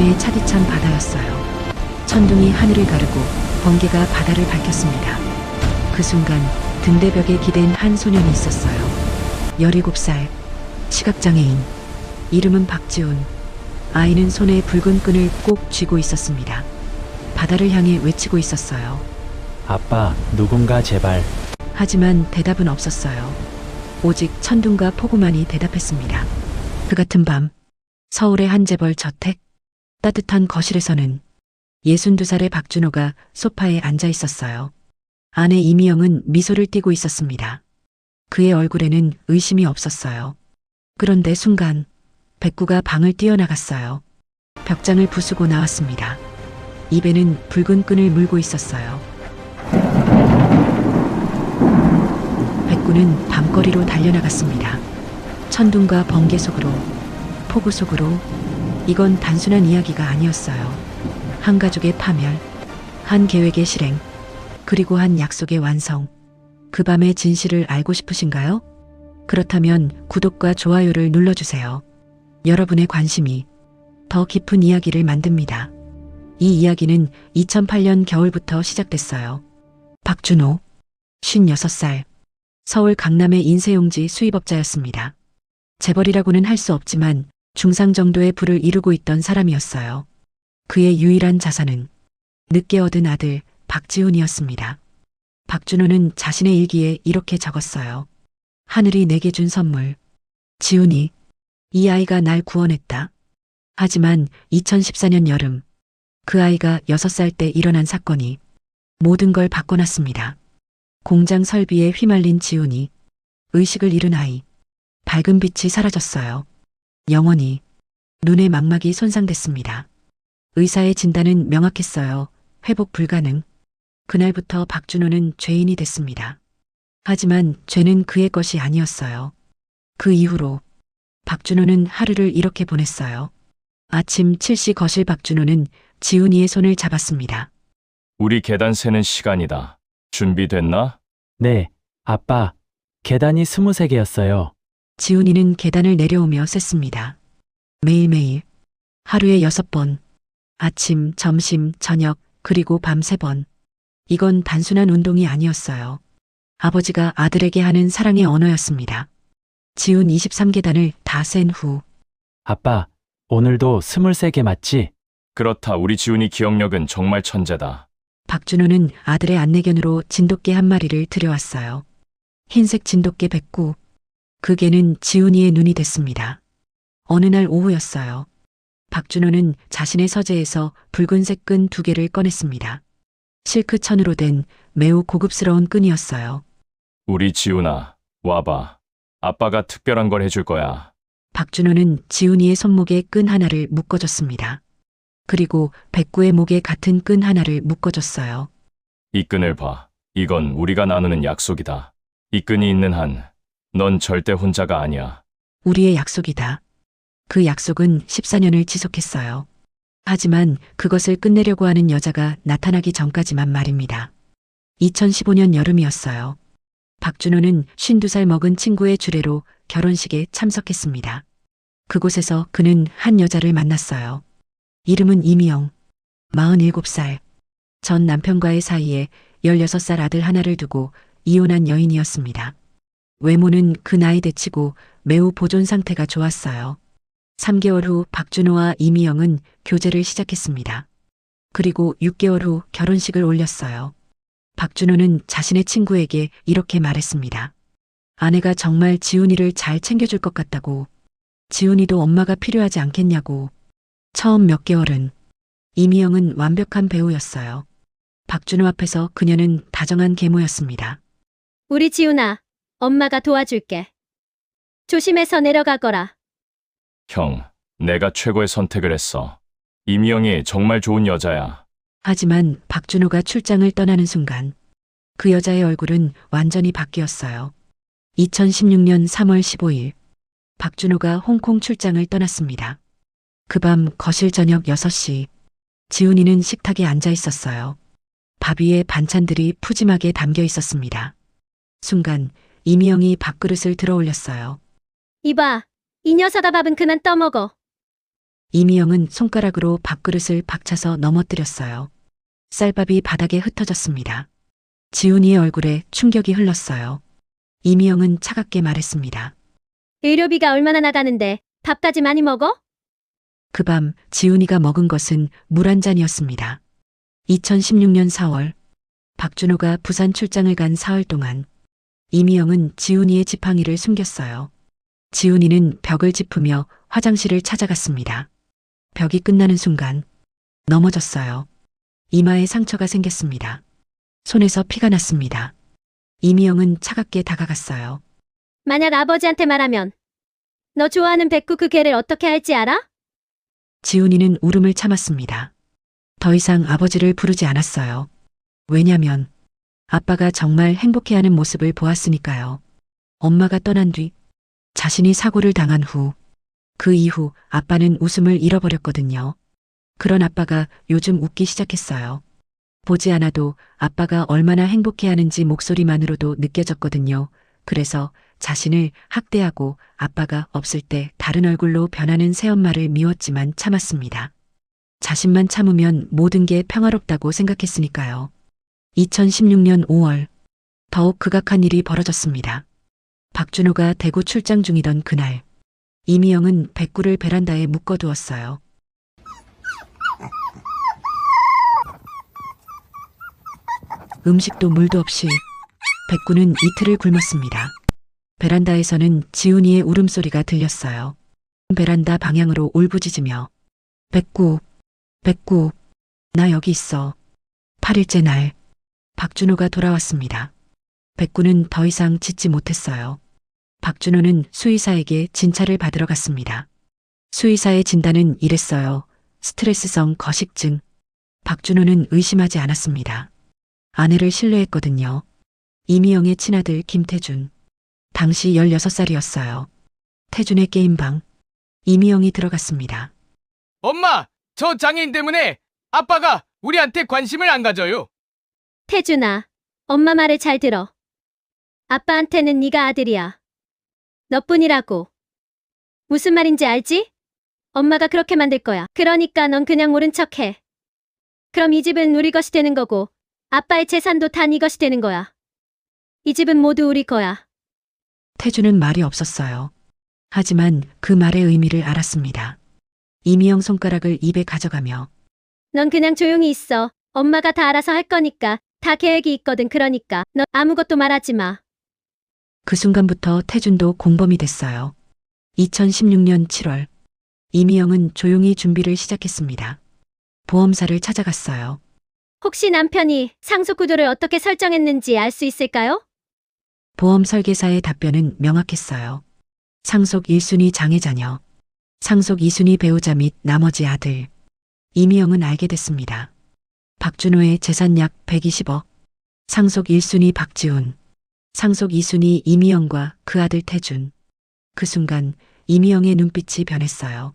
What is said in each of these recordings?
밤의 차디찬 바다였어요. 천둥이 하늘을 가르고 번개가 바다를 밝혔습니다. 그 순간 등대벽에 기댄 한 소년이 있었어요. 17살, 시각장애인, 이름은 박지훈. 아이는 손에 붉은 끈을 꼭 쥐고 있었습니다. 바다를 향해 외치고 있었어요. 아빠, 누군가 제발. 하지만 대답은 없었어요. 오직 천둥과 폭우만이 대답했습니다. 그 같은 밤, 서울의 한 재벌 저택, 따뜻한 거실에서는 62살의 박준호가 소파에 앉아 있었어요. 아내 이미영은 미소를 띠고 있었습니다. 그의 얼굴에는 의심이 없었어요. 그런데 순간 백구가 방을 뛰어나갔어요. 벽장을 부수고 나왔습니다. 입에는 붉은 끈을 물고 있었어요. 백구는 밤거리로 달려나갔습니다. 천둥과 번개 속으로, 폭우 속으로. 이건 단순한 이야기가 아니었어요. 한 가족의 파멸, 한 계획의 실행, 그리고 한 약속의 완성. 그 밤의 진실을 알고 싶으신가요? 그렇다면 구독과 좋아요를 눌러주세요. 여러분의 관심이 더 깊은 이야기를 만듭니다. 이 이야기는 2008년 겨울부터 시작됐어요. 박준호, 56살, 서울 강남의 인쇄용지 수입업자였습니다. 재벌이라고는 할 수 없지만 중상 정도의 부를 이루고 있던 사람이었어요. 그의 유일한 자산은 늦게 얻은 아들 박지훈이었습니다. 박준호는 자신의 일기에 이렇게 적었어요. 하늘이 내게 준 선물. 지훈이, 이 아이가 날 구원했다. 하지만 2014년 여름, 그 아이가 6살 때 일어난 사건이 모든 걸 바꿔놨습니다. 공장 설비에 휘말린 지훈이, 의식을 잃은 아이, 밝은 빛이 사라졌어요. 영원히 눈의 망막이 손상됐습니다. 의사의 진단은 명확했어요. 회복 불가능. 그날부터 박준호는 죄인이 됐습니다. 하지만 죄는 그의 것이 아니었어요. 그 이후로 박준호는 하루를 이렇게 보냈어요. 아침 7시 거실 박준호는 지훈이의 손을 잡았습니다. 우리 계단 세는 시간이다. 준비됐나? 네, 아빠. 계단이 23개였어요. 지훈이는 계단을 내려오며 셌습니다. 매일매일, 하루에 6번, 아침, 점심, 저녁, 그리고 밤 3번. 이건 단순한 운동이 아니었어요. 아버지가 아들에게 하는 사랑의 언어였습니다. 지훈 23계단을 다 센 후, 아빠, 오늘도 23개 맞지? 그렇다. 우리 지훈이 기억력은 정말 천재다. 박준호는 아들의 안내견으로 진돗개 한 마리를 들여왔어요. 흰색 진돗개 백구. 그 개는 지훈이의 눈이 됐습니다. 어느 날 오후였어요. 박준호는 자신의 서재에서 붉은색 끈 2개를 꺼냈습니다. 실크천으로 된 매우 고급스러운 끈이었어요. 우리 지훈아, 와봐. 아빠가 특별한 걸 해줄 거야. 박준호는 지훈이의 손목에 끈 하나를 묶어줬습니다. 그리고 백구의 목에 같은 끈 하나를 묶어줬어요. 이 끈을 봐. 이건 우리가 나누는 약속이다. 이 끈이 있는 한, 넌 절대 혼자가 아니야. 우리의 약속이다. 그 약속은 14년을 지속했어요. 하지만 그것을 끝내려고 하는 여자가 나타나기 전까지만 말입니다. 2015년 여름이었어요. 박준호는 52살 먹은 친구의 주례로 결혼식에 참석했습니다. 그곳에서 그는 한 여자를 만났어요. 이름은 이미영, 47살. 전 남편과의 사이에 16살 아들 하나를 두고 이혼한 여인이었습니다. 외모는 그 나이 대치고 매우 보존 상태가 좋았어요. 3개월 후 박준호와 이미영은 교제를 시작했습니다. 그리고 6개월 후 결혼식을 올렸어요. 박준호는 자신의 친구에게 이렇게 말했습니다. 아내가 정말 지훈이를 잘 챙겨줄 것 같다고. 지훈이도 엄마가 필요하지 않겠냐고. 처음 몇 개월은 이미영은 완벽한 배우였어요. 박준호 앞에서 그녀는 다정한 계모였습니다. 우리 지훈아, 엄마가 도와줄게. 조심해서 내려가거라. 형, 내가 최고의 선택을 했어. 이미영이 정말 좋은 여자야. 하지만 박준호가 출장을 떠나는 순간 그 여자의 얼굴은 완전히 바뀌었어요. 2016년 3월 15일 박준호가 홍콩 출장을 떠났습니다. 그 밤 거실 저녁 6시 지훈이는 식탁에 앉아 있었어요. 밥 위에 반찬들이 푸짐하게 담겨 있었습니다. 순간 이미영이 밥그릇을 들어 올렸어요. 이봐, 이 녀석아 밥은 그만 떠먹어. 이미영은 손가락으로 밥그릇을 박차서 넘어뜨렸어요. 쌀밥이 바닥에 흩어졌습니다. 지훈이의 얼굴에 충격이 흘렀어요. 이미영은 차갑게 말했습니다. 의료비가 얼마나 나가는데 밥까지 많이 먹어? 그 밤 지훈이가 먹은 것은 물 한 잔이었습니다. 2016년 4월 박준호가 부산 출장을 간 사흘 동안 이미영은 지훈이의 지팡이를 숨겼어요. 지훈이는 벽을 짚으며 화장실을 찾아갔습니다. 벽이 끝나는 순간 넘어졌어요. 이마에 상처가 생겼습니다. 손에서 피가 났습니다. 이미영은 차갑게 다가갔어요. 만약 아버지한테 말하면 너 좋아하는 백구 그 개를 어떻게 할지 알아? 지훈이는 울음을 참았습니다. 더 이상 아버지를 부르지 않았어요. 왜냐면 아빠가 정말 행복해하는 모습을 보았으니까요. 엄마가 떠난 뒤 자신이 사고를 당한 후 그 이후 아빠는 웃음을 잃어버렸거든요. 그런 아빠가 요즘 웃기 시작했어요. 보지 않아도 아빠가 얼마나 행복해하는지 목소리만으로도 느껴졌거든요. 그래서 자신을 학대하고 아빠가 없을 때 다른 얼굴로 변하는 새엄마를 미웠지만 참았습니다. 자신만 참으면 모든 게 평화롭다고 생각했으니까요. 2016년 5월 더욱 극악한 일이 벌어졌습니다. 박준호가 대구 출장 중이던 그날 이미영은 백구를 베란다에 묶어두었어요. 음식도 물도 없이 백구는 이틀을 굶었습니다. 베란다에서는 지훈이의 울음소리가 들렸어요. 베란다 방향으로 울부짖으며 백구, 백구, 나 여기 있어. 8일째 날 박준호가 돌아왔습니다. 백구는 더 이상 짖지 못했어요. 박준호는 수의사에게 진찰을 받으러 갔습니다. 수의사의 진단은 이랬어요. 스트레스성 거식증. 박준호는 의심하지 않았습니다. 아내를 신뢰했거든요. 이미영의 친아들 김태준. 당시 16살이었어요. 태준의 게임방. 이미영이 들어갔습니다. 엄마, 저 장애인 때문에 아빠가 우리한테 관심을 안 가져요. 태준아, 엄마 말을 잘 들어. 아빠한테는 네가 아들이야. 너뿐이라고. 무슨 말인지 알지? 엄마가 그렇게 만들 거야. 그러니까 넌 그냥 모른 척해. 그럼 이 집은 우리 것이 되는 거고 아빠의 재산도 다 네 것이 되는 거야. 이 집은 모두 우리 거야. 태준은 말이 없었어요. 하지만 그 말의 의미를 알았습니다. 이미영 손가락을 입에 가져가며 넌 그냥 조용히 있어. 엄마가 다 알아서 할 거니까. 다 계획이 있거든. 그러니까 너 아무것도 말하지 마. 그 순간부터 태준도 공범이 됐어요. 2016년 7월 이미영은 조용히 준비를 시작했습니다. 보험사를 찾아갔어요. 혹시 남편이 상속 구조를 어떻게 설정했는지 알 수 있을까요? 보험 설계사의 답변은 명확했어요. 상속 1순위 장애자녀, 상속 2순위 배우자 및 나머지 아들. 이미영은 알게 됐습니다. 박준호의 재산 약 120억, 상속 1순위 박지훈, 상속 2순위 이미영과 그 아들 태준. 그 순간 이미영의 눈빛이 변했어요.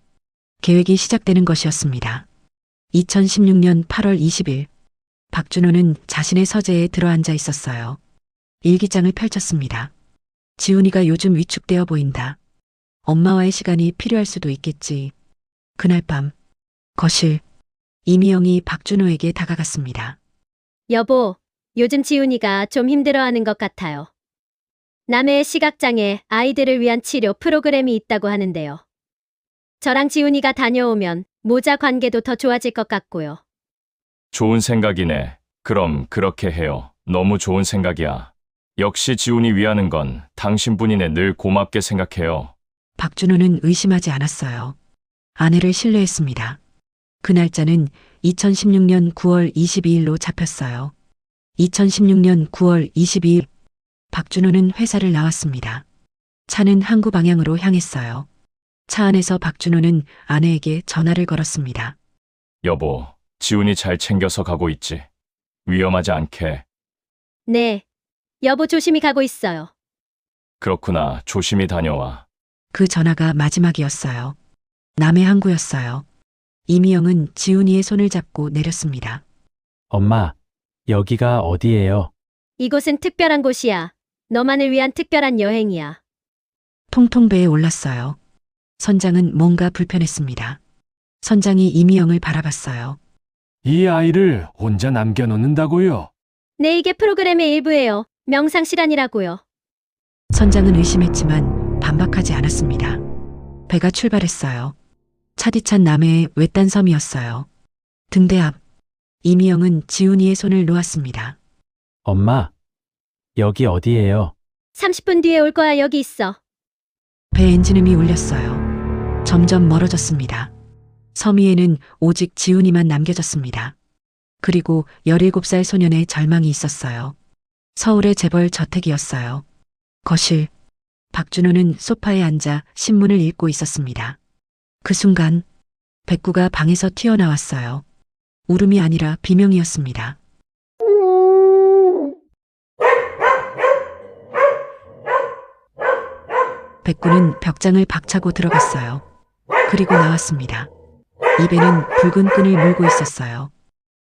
계획이 시작되는 것이었습니다. 2016년 8월 20일 박준호는 자신의 서재에 들어앉아 있었어요. 일기장을 펼쳤습니다. 지훈이가 요즘 위축되어 보인다. 엄마와의 시간이 필요할 수도 있겠지. 그날 밤 거실 이미영이 박준호에게 다가갔습니다. 여보, 요즘 지훈이가 좀 힘들어하는 것 같아요. 남해의 시각장애 아이들을 위한 치료 프로그램이 있다고 하는데요. 저랑 지훈이가 다녀오면 모자 관계도 더 좋아질 것 같고요. 좋은 생각이네. 그럼 그렇게 해요. 너무 좋은 생각이야. 역시 지훈이 위하는 건 당신뿐이네. 늘 고맙게 생각해요. 박준호는 의심하지 않았어요. 아내를 신뢰했습니다. 그 날짜는 2016년 9월 22일로 잡혔어요. 2016년 9월 22일 박준호는 회사를 나왔습니다. 차는 항구 방향으로 향했어요. 차 안에서 박준호는 아내에게 전화를 걸었습니다. 여보, 지훈이 잘 챙겨서 가고 있지? 위험하지 않게. 네, 여보 조심히 가고 있어요. 그렇구나. 조심히 다녀와. 그 전화가 마지막이었어요. 남해 항구였어요. 이미영은 지훈이의 손을 잡고 내렸습니다. 엄마, 여기가 어디예요? 이곳은 특별한 곳이야. 너만을 위한 특별한 여행이야. 통통배에 올랐어요. 선장은 뭔가 불편했습니다. 선장이 이미영을 바라봤어요. 이 아이를 혼자 남겨놓는다고요? 네, 이게 프로그램의 일부예요. 명상 시간이라고요. 선장은 의심했지만 반박하지 않았습니다. 배가 출발했어요. 차디찬 남해의 외딴 섬이었어요. 등대 앞, 이미영은 지훈이의 손을 놓았습니다. 엄마, 여기 어디예요? 30분 뒤에 올 거야. 여기 있어. 배 엔진음이 울렸어요. 점점 멀어졌습니다. 섬 위에는 오직 지훈이만 남겨졌습니다. 그리고 17살 소년의 절망이 있었어요. 서울의 재벌 저택이었어요. 거실, 박준호는 소파에 앉아 신문을 읽고 있었습니다. 그 순간 백구가 방에서 튀어나왔어요. 울음이 아니라 비명이었습니다. 백구는 벽장을 박차고 들어갔어요. 그리고 나왔습니다. 입에는 붉은 끈을 물고 있었어요.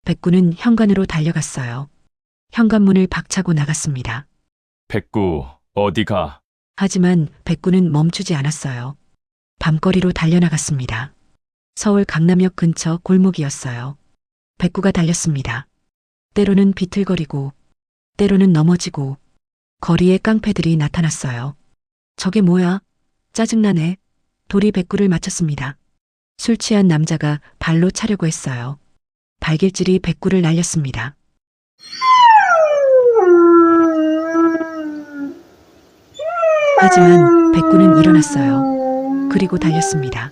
백구는 현관으로 달려갔어요. 현관문을 박차고 나갔습니다. 백구, 어디가? 하지만 백구는 멈추지 않았어요. 밤거리로 달려나갔습니다. 서울 강남역 근처 골목이었어요. 백구가 달렸습니다. 때로는 비틀거리고, 때로는 넘어지고, 거리에 깡패들이 나타났어요. 저게 뭐야? 짜증나네. 돌이 백구를 맞췄습니다. 술 취한 남자가 발로 차려고 했어요. 발길질이 백구를 날렸습니다. 하지만 백구는 일어났어요. 그리고 달렸습니다.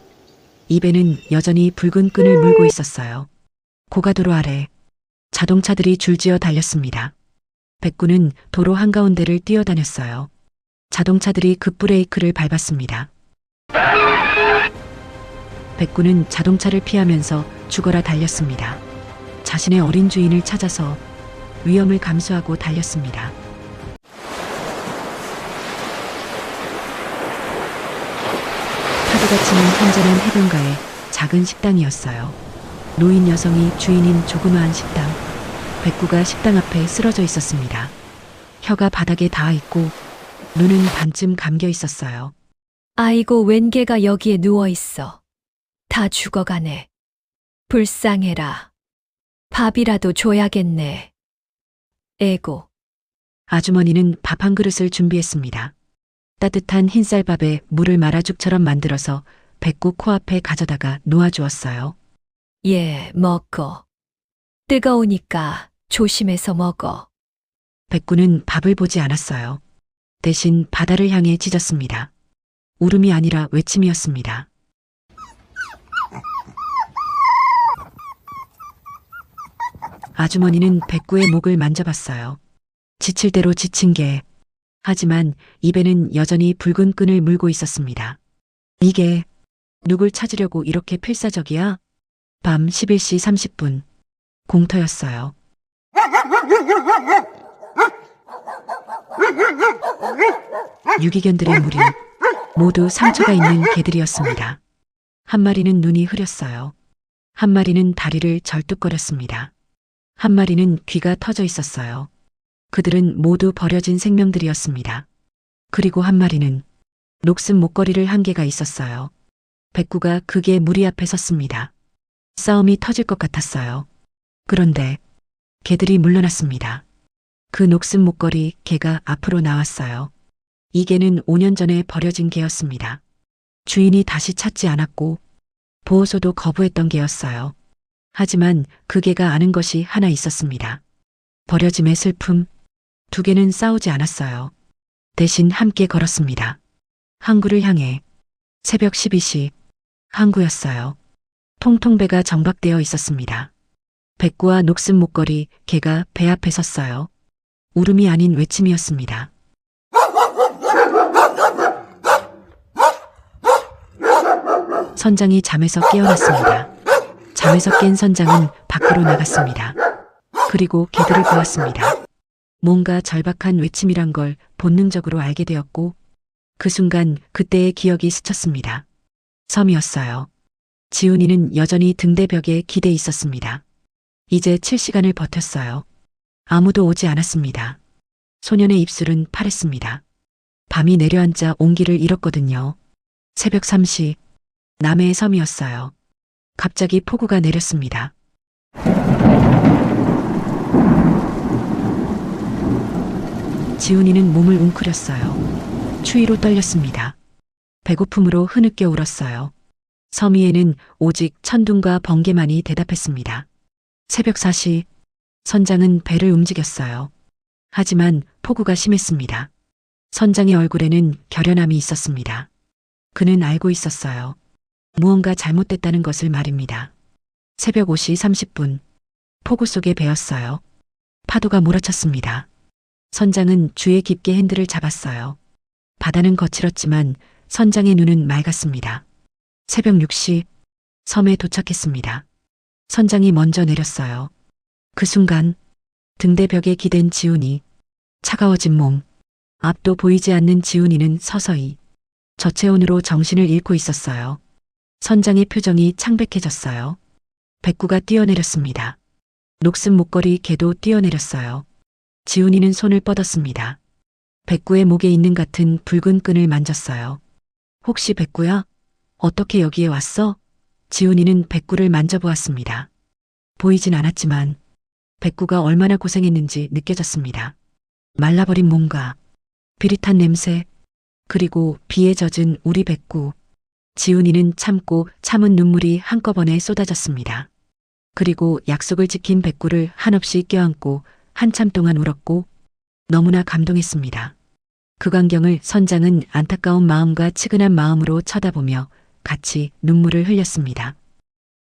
입에는 여전히 붉은 끈을 물고 있었어요. 고가도로 아래 자동차들이 줄지어 달렸습니다. 백구는 도로 한가운데를 뛰어다녔어요. 자동차들이 급브레이크를 밟았습니다. 백구는 자동차를 피하면서 죽어라 달렸습니다. 자신의 어린 주인을 찾아서 위험을 감수하고 달렸습니다. 파도가 치는 한잔한 해변가의 작은 식당이었어요. 노인 여성이 주인인 조그마한 식당. 백구가 식당 앞에 쓰러져 있었습니다. 혀가 바닥에 닿아 있고 눈은 반쯤 감겨 있었어요. 아이고, 웬 개가 여기에 누워 있어. 다 죽어가네. 불쌍해라. 밥이라도 줘야겠네. 에고. 아주머니는 밥 한 그릇을 준비했습니다. 따뜻한 흰쌀밥에 물을 말아죽처럼 만들어서 백구 코앞에 가져다가 놓아주었어요. 예, 먹어. 뜨거우니까 조심해서 먹어. 백구는 밥을 보지 않았어요. 대신 바다를 향해 짖었습니다. 울음이 아니라 외침이었습니다. 아주머니는 백구의 목을 만져봤어요. 지칠 대로 지친 개. 하지만 입에는 여전히 붉은 끈을 물고 있었습니다. 이게 누굴 찾으려고 이렇게 필사적이야? 밤 11시 30분. 공터였어요. 유기견들의 무리. 모두 상처가 있는 개들이었습니다. 한 마리는 눈이 흐렸어요. 한 마리는 다리를 절뚝거렸습니다. 한 마리는 귀가 터져 있었어요. 그들은 모두 버려진 생명들이었습니다. 그리고 한 마리는 녹슨 목걸이를 한 개가 있었어요. 백구가 그 개 무리 앞에 섰습니다. 싸움이 터질 것 같았어요. 그런데 개들이 물러났습니다. 그 녹슨 목걸이 개가 앞으로 나왔어요. 이 개는 5년 전에 버려진 개였습니다. 주인이 다시 찾지 않았고 보호소도 거부했던 개였어요. 하지만 그 개가 아는 것이 하나 있었습니다. 버려짐의 슬픔. 두 개는 싸우지 않았어요. 대신 함께 걸었습니다. 항구를 향해. 새벽 12시. 항구였어요. 통통 배가 정박되어 있었습니다. 백구와 녹슨 목걸이 개가 배 앞에 섰어요. 울음이 아닌 외침이었습니다. 선장이 잠에서 깨어났습니다. 잠에서 깬 선장은 밖으로 나갔습니다. 그리고 개들을 보았습니다. 뭔가 절박한 외침이란 걸 본능적으로 알게 되었고 그 순간 그때의 기억이 스쳤습니다. 섬이었어요. 지훈이는 여전히 등대벽에 기대 있었습니다. 이제 7시간을 버텼어요. 아무도 오지 않았습니다. 소년의 입술은 파랬습니다. 밤이 내려앉아 온기를 잃었거든요. 새벽 3시. 남해의 섬이었어요. 갑자기 폭우가 내렸습니다. 지훈이는 몸을 웅크렸어요. 추위로 떨렸습니다. 배고픔으로 흐느껴 울었어요. 섬 위에는 오직 천둥과 번개만이 대답했습니다. 새벽 4시, 선장은 배를 움직였어요. 하지만 폭우가 심했습니다. 선장의 얼굴에는 결연함이 있었습니다. 그는 알고 있었어요. 무언가 잘못됐다는 것을 말입니다. 새벽 5시 30분, 폭우 속에 베었어요. 파도가 몰아쳤습니다. 선장은 주의 깊게 핸들을 잡았어요. 바다는 거칠었지만 선장의 눈은 맑았습니다. 새벽 6시, 섬에 도착했습니다. 선장이 먼저 내렸어요. 그 순간 등대벽에 기댄 지훈이, 차가워진 몸, 앞도 보이지 않는 지훈이는 서서히 저체온으로 정신을 잃고 있었어요. 선장의 표정이 창백해졌어요. 백구가 뛰어내렸습니다. 녹슨 목걸이 개도 뛰어내렸어요. 지훈이는 손을 뻗었습니다. 백구의 목에 있는 같은 붉은 끈을 만졌어요. 혹시 백구야? 어떻게 여기에 왔어? 지훈이는 백구를 만져보았습니다. 보이진 않았지만 백구가 얼마나 고생했는지 느껴졌습니다. 말라버린 몸과 비릿한 냄새, 그리고 비에 젖은 우리 백구. 지훈이는 참고 참은 눈물이 한꺼번에 쏟아졌습니다. 그리고 약속을 지킨 백구를 한없이 껴안고 한참 동안 울었고 너무나 감동했습니다. 그 광경을 선장은 안타까운 마음과 치근한 마음으로 쳐다보며 같이 눈물을 흘렸습니다.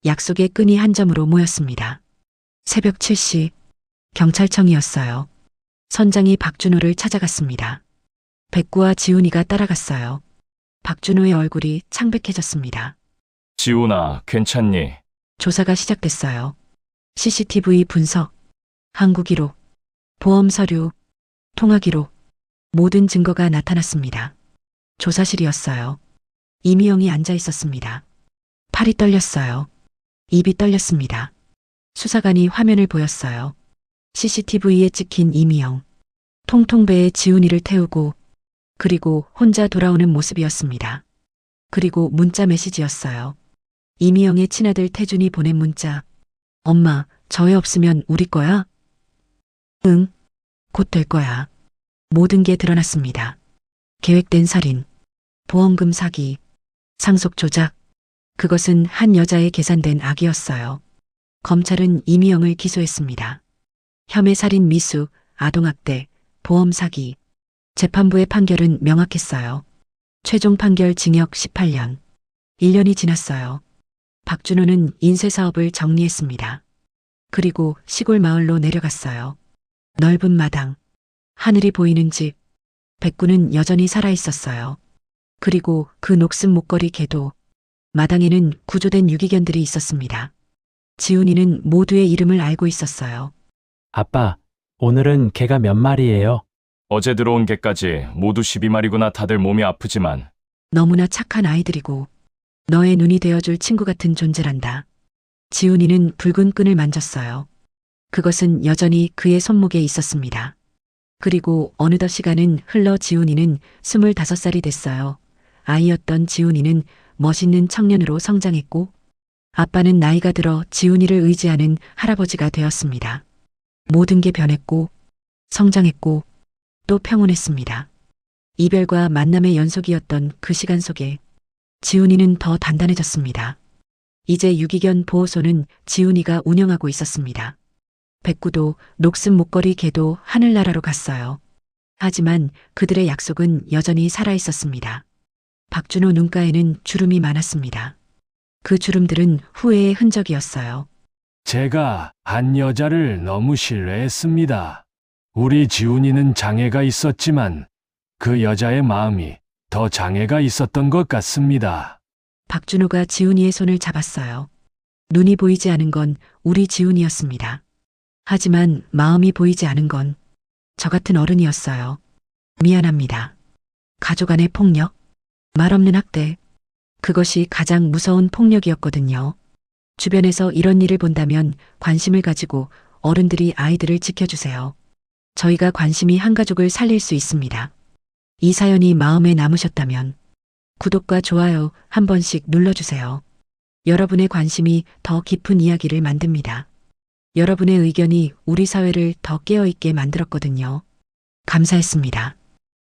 약속의 끈이 한 점으로 모였습니다. 새벽 7시, 경찰청이었어요. 선장이 박준호를 찾아갔습니다. 백구와 지훈이가 따라갔어요. 박준호의 얼굴이 창백해졌습니다. 지훈아, 괜찮니? 조사가 시작됐어요. CCTV 분석, 항구 기록, 보험 서류, 통화 기록, 모든 증거가 나타났습니다. 조사실이었어요. 이미영이 앉아 있었습니다. 팔이 떨렸어요. 입이 떨렸습니다. 수사관이 화면을 보였어요. CCTV에 찍힌 이미영. 통통 배에 지훈이를 태우고 그리고 혼자 돌아오는 모습이었습니다. 그리고 문자 메시지였어요. 이미영의 친아들 태준이 보낸 문자. 엄마, 저 애 없으면 우리 거야? 응, 곧 될 거야. 모든 게 드러났습니다. 계획된 살인, 보험금 사기, 상속 조작. 그것은 한 여자의 계산된 악이었어요. 검찰은 이미영을 기소했습니다. 혐의 살인 미수, 아동학대, 보험 사기. 재판부의 판결은 명확했어요. 최종 판결 징역 18년. 1년이 지났어요. 박준호는 인쇄사업을 정리했습니다. 그리고 시골 마을로 내려갔어요. 넓은 마당, 하늘이 보이는 집, 백구는 여전히 살아있었어요. 그리고 그 녹슨 목걸이 개도, 마당에는 구조된 유기견들이 있었습니다. 지훈이는 모두의 이름을 알고 있었어요. 아빠, 오늘은 개가 몇 마리예요? 어제 들어온 개까지 모두 12마리구나. 다들 몸이 아프지만 너무나 착한 아이들이고 너의 눈이 되어줄 친구 같은 존재란다. 지훈이는 붉은 끈을 만졌어요. 그것은 여전히 그의 손목에 있었습니다. 그리고 어느덧 시간은 흘러 지훈이는 25살이 됐어요. 아이였던 지훈이는 멋있는 청년으로 성장했고 아빠는 나이가 들어 지훈이를 의지하는 할아버지가 되었습니다. 모든 게 변했고 성장했고 또 평온했습니다. 이별과 만남의 연속이었던 그 시간 속에 지훈이는 더 단단해졌습니다. 이제 유기견 보호소는 지훈이가 운영하고 있었습니다. 백구도 녹슨 목걸이 개도 하늘나라로 갔어요. 하지만 그들의 약속은 여전히 살아있었습니다. 박준호 눈가에는 주름이 많았습니다. 그 주름들은 후회의 흔적이었어요. 제가 한 여자를 너무 신뢰했습니다. 우리 지훈이는 장애가 있었지만 그 여자의 마음이 더 장애가 있었던 것 같습니다. 박준호가 지훈이의 손을 잡았어요. 눈이 보이지 않은 건 우리 지훈이었습니다. 하지만 마음이 보이지 않은 건 저 같은 어른이었어요. 미안합니다. 가족 안의 폭력, 말없는 학대, 그것이 가장 무서운 폭력이었거든요. 주변에서 이런 일을 본다면 관심을 가지고 어른들이 아이들을 지켜주세요. 저희가 관심이 한 가족을 살릴 수 있습니다. 이 사연이 마음에 남으셨다면 구독과 좋아요 한 번씩 눌러주세요. 여러분의 관심이 더 깊은 이야기를 만듭니다. 여러분의 의견이 우리 사회를 더 깨어있게 만들었거든요. 감사했습니다.